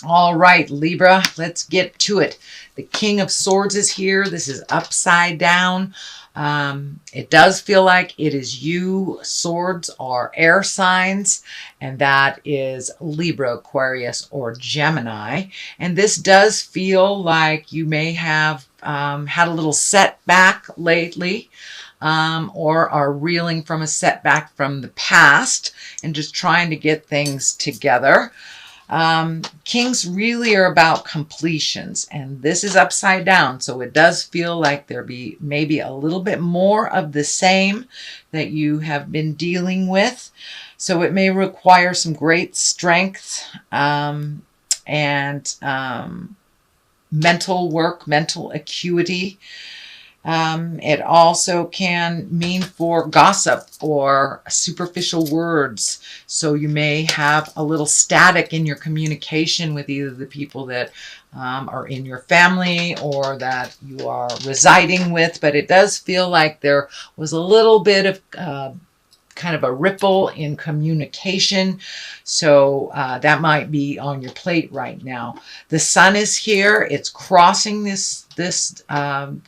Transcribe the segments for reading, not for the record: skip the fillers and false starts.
All right, Libra, let's get to it. The King of Swords is here. This is upside down. It does feel like it is you. Swords are air signs, and that is Libra, Aquarius, or Gemini. And this does feel like you may have had a little setback lately. Or are reeling from a setback from the past and just trying to get things together. Kings really are about completions, and this is upside down, so it does feel like there be maybe a little bit more of the same that you have been dealing with. So it may require some great strength and mental work, mental acuity. It also can mean for gossip or superficial words. So you may have a little static in your communication with either the people that are in your family or that you are residing with. But it does feel like there was a little bit of kind of a ripple in communication. So that might be on your plate right now. The sun is here. It's crossing this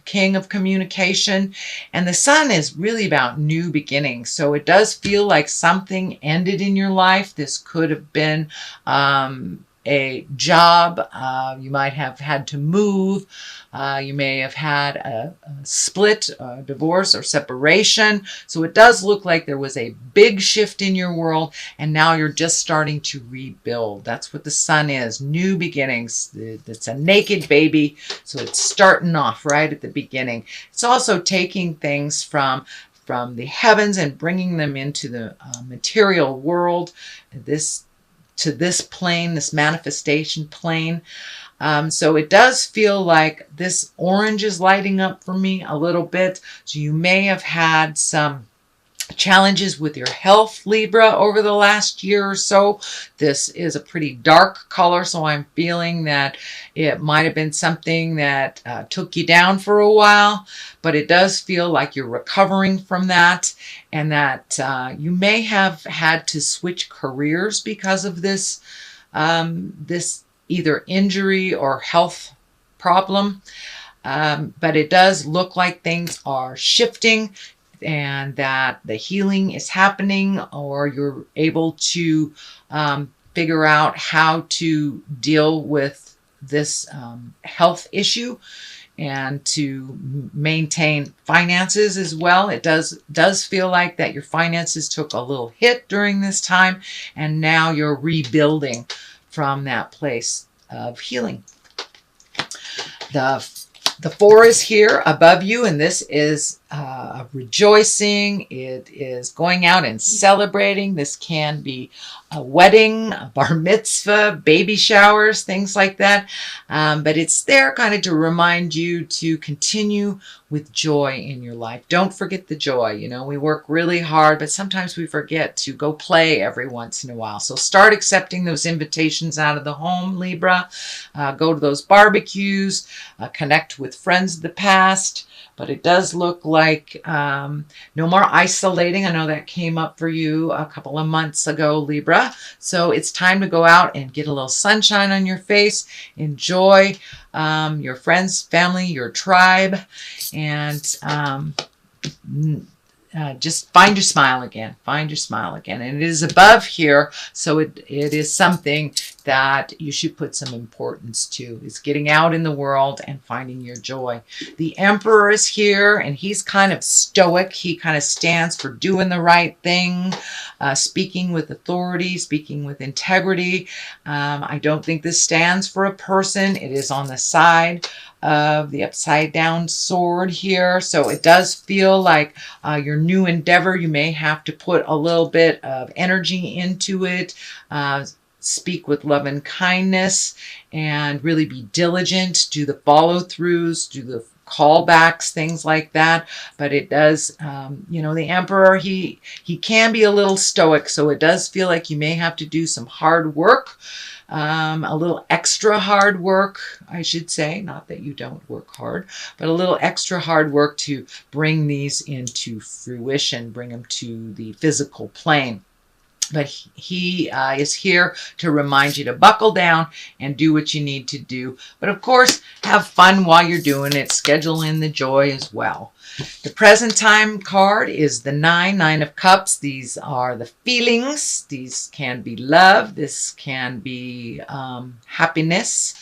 king of communication. And the sun is really about new beginnings. So it does feel like something ended in your life. This could have been a job. You might have had to move. You may have had a split, a divorce, or separation. So it does look like there was a big shift in your world, and now you're just starting to rebuild. That's what the sun is, new beginnings. It's a naked baby, so it's starting off right at the beginning. It's also taking things from the heavens and bringing them into the material world, to this plane, this manifestation plane. So it does feel like this orange is lighting up for me a little bit. So you may have had some challenges with your health, Libra, over the last year or so. This is a pretty dark color, so I'm feeling that it might have been something that took you down for a while, but it does feel like you're recovering from that, and that you may have had to switch careers because of this this either injury or health problem. But it does look like things are shifting and that the healing is happening, or you're able to figure out how to deal with this health issue and to maintain finances as well. It does feel like that your finances took a little hit during this time, and now you're rebuilding from that place of healing. The 4 is here above you, and this is rejoicing. It is going out and celebrating. This can be a wedding, a bar mitzvah, baby showers, things like that. But it's there kind of to remind you to continue with joy in your life. Don't forget the joy. You know, we work really hard, but sometimes we forget to go play every once in a while. So start accepting those invitations out of the home, Libra. Go to those barbecues, connect with friends of the past. But it does look like no more isolating. I know that came up for you a couple of months ago, Libra. So it's time to go out and get a little sunshine on your face. Enjoy your friends, family, your tribe, and just find your smile again. Find your smile again. And it is above here, so it is something that you should put some importance to. Is getting out in the world and finding your joy. The Emperor is here, and he's kind of stoic. He kind of stands for doing the right thing, speaking with authority, speaking with integrity. I don't think this stands for a person. It is on the side of the upside down sword here. So it does feel like your new endeavor, you may have to put a little bit of energy into it. Speak with love and kindness, and really be diligent. Do the follow-throughs, do the callbacks, things like that. But it does, you know, the Emperor, he can be a little stoic, so it does feel like you may have to do some hard work, a little extra hard work, I should say. Not that you don't work hard, but a little extra hard work to bring these into fruition, bring them to the physical plane. But he is here to remind you to buckle down and do what you need to do. But of course, have fun while you're doing it. Schedule in the joy as well. The present time card is the Nine of Cups. These are the feelings. These can be love. This can be happiness.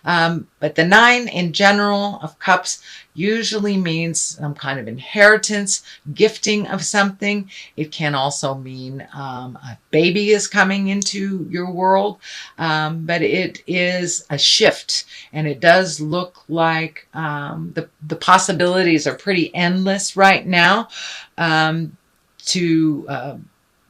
But the 9 in general of Cups usually means some kind of inheritance, gifting of something. It can also mean a baby is coming into your world, but it is a shift, and it does look like the possibilities are pretty endless right now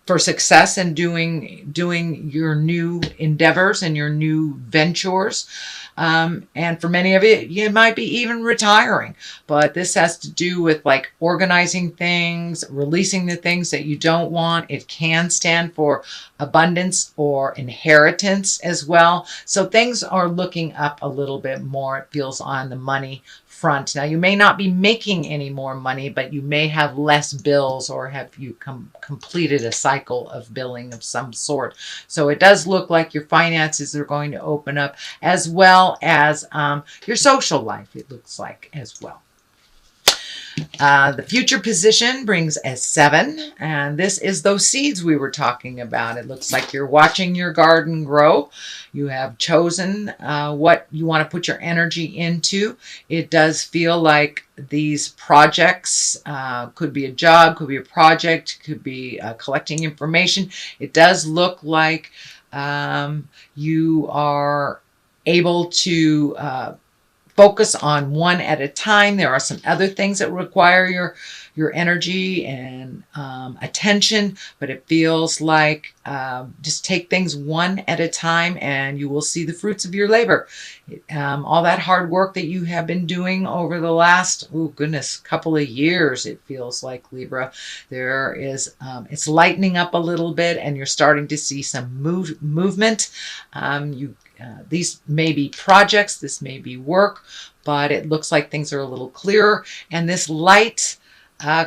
for success in doing your new endeavors and your new ventures. And for many of you might be even retiring, but this has to do with like organizing things, releasing the things that you don't want. It can stand for abundance or inheritance as well. So things are looking up a little bit more, it feels, on the money front. Now, you may not be making any more money, but you may have less bills, or have you completed a cycle of billing of some sort. So it does look like your finances are going to open up, as well as your social life, it looks like, as well. The future position brings a 7, and this is those seeds we were talking about. It looks like you're watching your garden grow. You have chosen what you want to put your energy into. It does feel like these projects could be a job, could be a project, could be collecting information. It does look like you are able to focus on one at a time. There are some other things that require your energy and attention, but it feels like just take things one at a time and you will see the fruits of your labor. All that hard work that you have been doing over the last, couple of years, it feels like, Libra, there is, it's lightening up a little bit, and you're starting to see some movement. These may be projects, this may be work, but it looks like things are a little clearer. And this light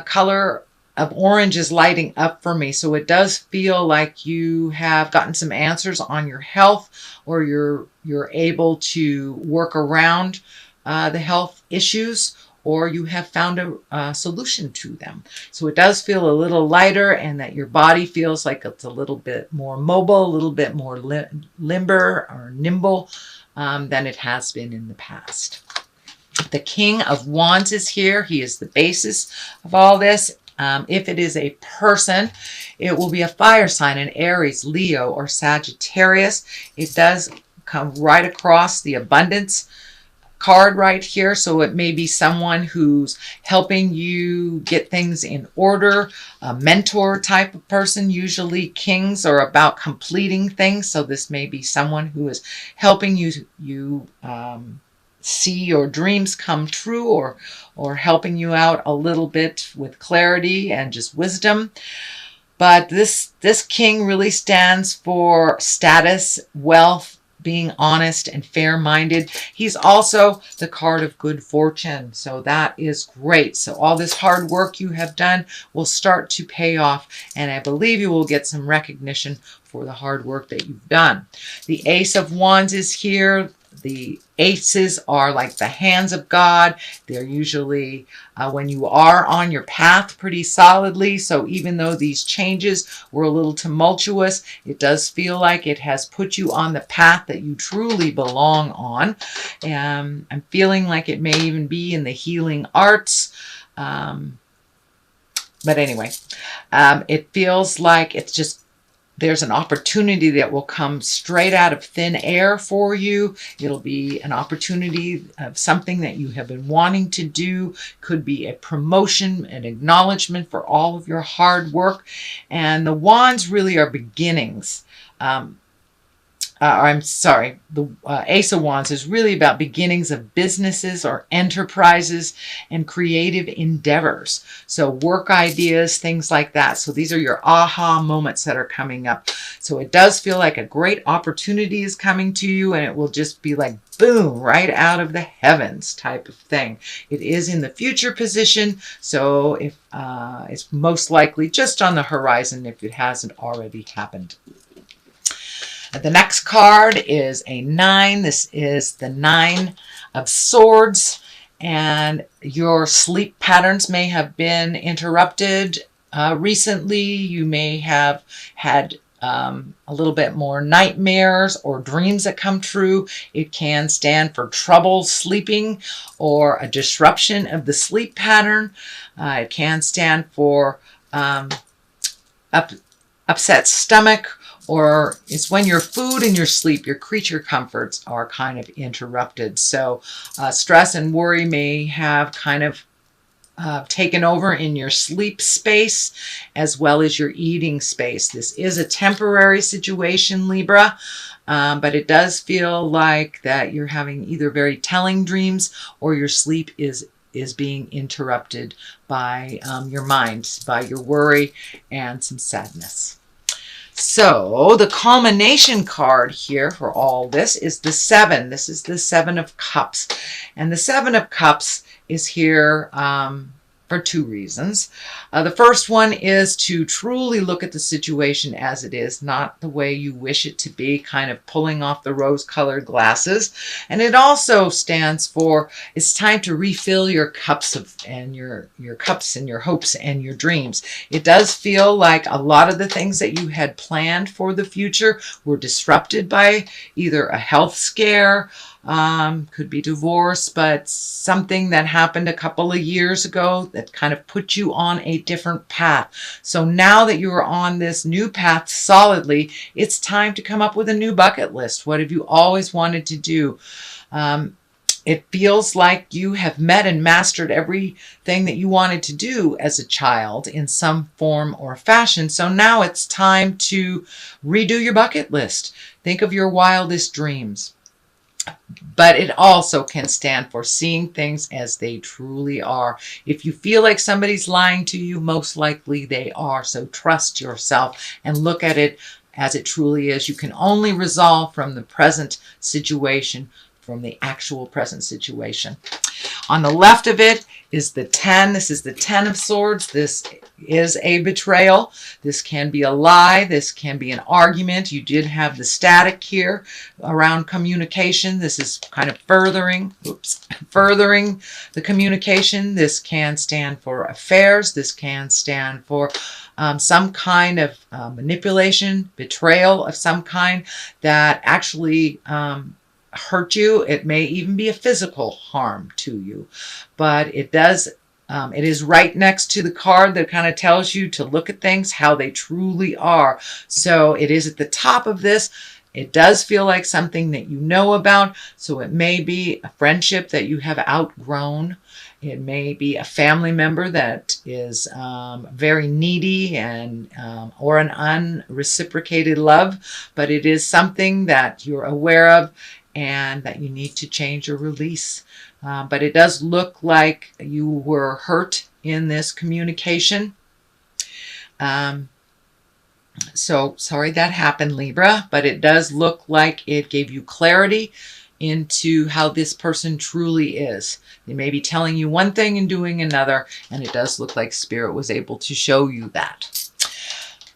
color of orange is lighting up for me. So it does feel like you have gotten some answers on your health, or you're able to work around the health issues, or you have found a solution to them. So it does feel a little lighter, and that your body feels like it's a little bit more mobile, a little bit more limber or nimble than it has been in the past. The King of Wands is here. He is the basis of all this. If it is a person, it will be a fire sign, an Aries, Leo, or Sagittarius. It does come right across the abundance card right here. So it may be someone who's helping you get things in order, a mentor type of person. Usually kings are about completing things. So this may be someone who is helping you see your dreams come true, or helping you out a little bit with clarity and just wisdom. But this king really stands for status, wealth, being honest and fair-minded. He's also the card of good fortune. So that is great. So all this hard work you have done will start to pay off, and I believe you will get some recognition for the hard work that you've done. The Ace of Wands is here. The aces are like the hands of God. They're usually when you are on your path pretty solidly. So even though these changes were a little tumultuous, it does feel like it has put you on the path that you truly belong on. I'm feeling like it may even be in the healing arts. But anyway, it feels like it's just, there's an opportunity that will come straight out of thin air for you. It'll be an opportunity of something that you have been wanting to do. Could be a promotion, an acknowledgement for all of your hard work. And the wands really are beginnings. I'm sorry, the Ace of Wands is really about beginnings of businesses or enterprises and creative endeavors. So work ideas, things like that. So these are your aha moments that are coming up. So it does feel like a great opportunity is coming to you, and it will just be like, boom, right out of the heavens type of thing. It is in the future position, so if it's most likely just on the horizon if it hasn't already happened. The next card is a 9. This is the 9 of Swords, and your sleep patterns may have been interrupted recently. You may have had a little bit more nightmares or dreams that come true. It can stand for trouble sleeping or a disruption of the sleep pattern. It can stand for upset stomach, or it's when your food and your sleep, your creature comforts are kind of interrupted. So stress and worry may have kind of taken over in your sleep space as well as your eating space. This is a temporary situation, Libra, but it does feel like that you're having either very telling dreams or your sleep is being interrupted by your mind, by your worry and some sadness. So the culmination card here for all this is the 7. This is the 7 of Cups. And the 7 of Cups is here for 2 reasons. The first one is to truly look at the situation as it is, not the way you wish it to be, kind of pulling off the rose-colored glasses. And it also stands for, it's time to refill your cups and your cups and your hopes and your dreams. It does feel like a lot of the things that you had planned for the future were disrupted by either a health scare, could be divorce, but something that happened a couple of years ago that kind of put you on a different path. So now that you are on this new path solidly, it's time to come up with a new bucket list. What have you always wanted to do? It feels like you have met and mastered everything that you wanted to do as a child in some form or fashion. So now it's time to redo your bucket list. Think of your wildest dreams. But it also can stand for seeing things as they truly are. If you feel like somebody's lying to you, most likely they are. So trust yourself and look at it as it truly is. You can only resolve from the present situation, from the actual present situation. On the left of it is the 10. This is the 10 of Swords. This is a betrayal. This can be a lie. This can be an argument. You did have the static here around communication. This is kind of furthering the communication. This can stand for affairs. This can stand for some kind of manipulation, betrayal of some kind that actually hurt you. It may even be a physical harm to you, but it does. It is right next to the card that kind of tells you to look at things how they truly are. So it is at the top of this. It does feel like something that you know about. So it may be a friendship that you have outgrown. It may be a family member that is very needy and or an unreciprocated love, but it is something that you're aware of and that you need to change or release. But it does look like you were hurt in this communication. So sorry that happened, Libra, but it does look like it gave you clarity into how this person truly is. They may be telling you one thing and doing another, and it does look like Spirit was able to show you that.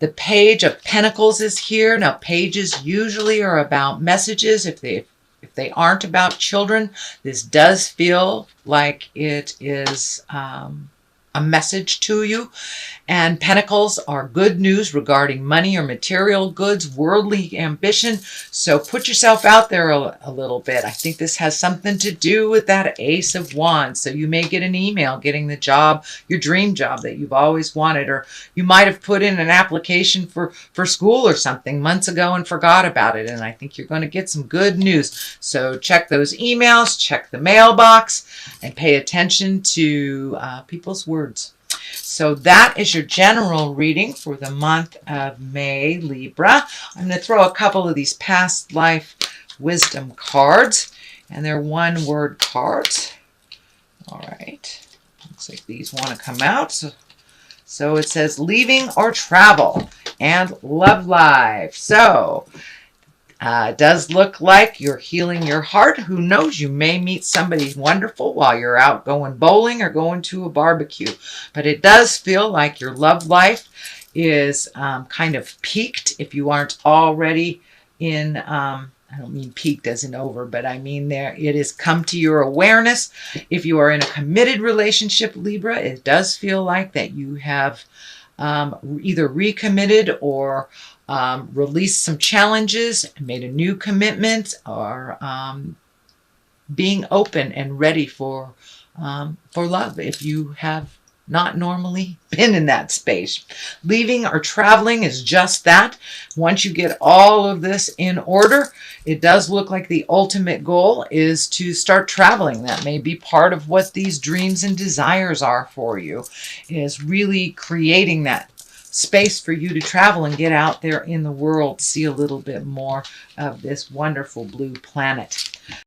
The Page of Pentacles is here. Now, pages usually are about messages. If they aren't about children, this does feel like it is a message to you. And pentacles are good news regarding money or material goods, worldly ambition. So put yourself out there a little bit. I think this has something to do with that Ace of Wands. So you may get an email getting the job, your dream job that you've always wanted, or you might have put in an application for school or something months ago and forgot about it. And I think you're going to get some good news. So check those emails, check the mailbox, and pay attention to people's words. So that is your general reading for the month of May, Libra. I'm going to throw a couple of these past life wisdom cards, and they're one-word cards. All right. Looks like these want to come out. So it says leaving or travel and love life. So it does look like you're healing your heart. Who knows? You may meet somebody wonderful while you're out going bowling or going to a barbecue. But it does feel like your love life is kind of peaked if you aren't already in, I don't mean peaked as in over, but I mean there it has come to your awareness. If you are in a committed relationship, Libra, it does feel like that you have either recommitted or released some challenges, made a new commitment, or being open and ready for love if you have not normally been in that space. Leaving or traveling is just that. Once you get all of this in order, it does look like the ultimate goal is to start traveling. That may be part of what these dreams and desires are for you, is really creating that space for you to travel and get out there in the world, see a little bit more of this wonderful blue planet.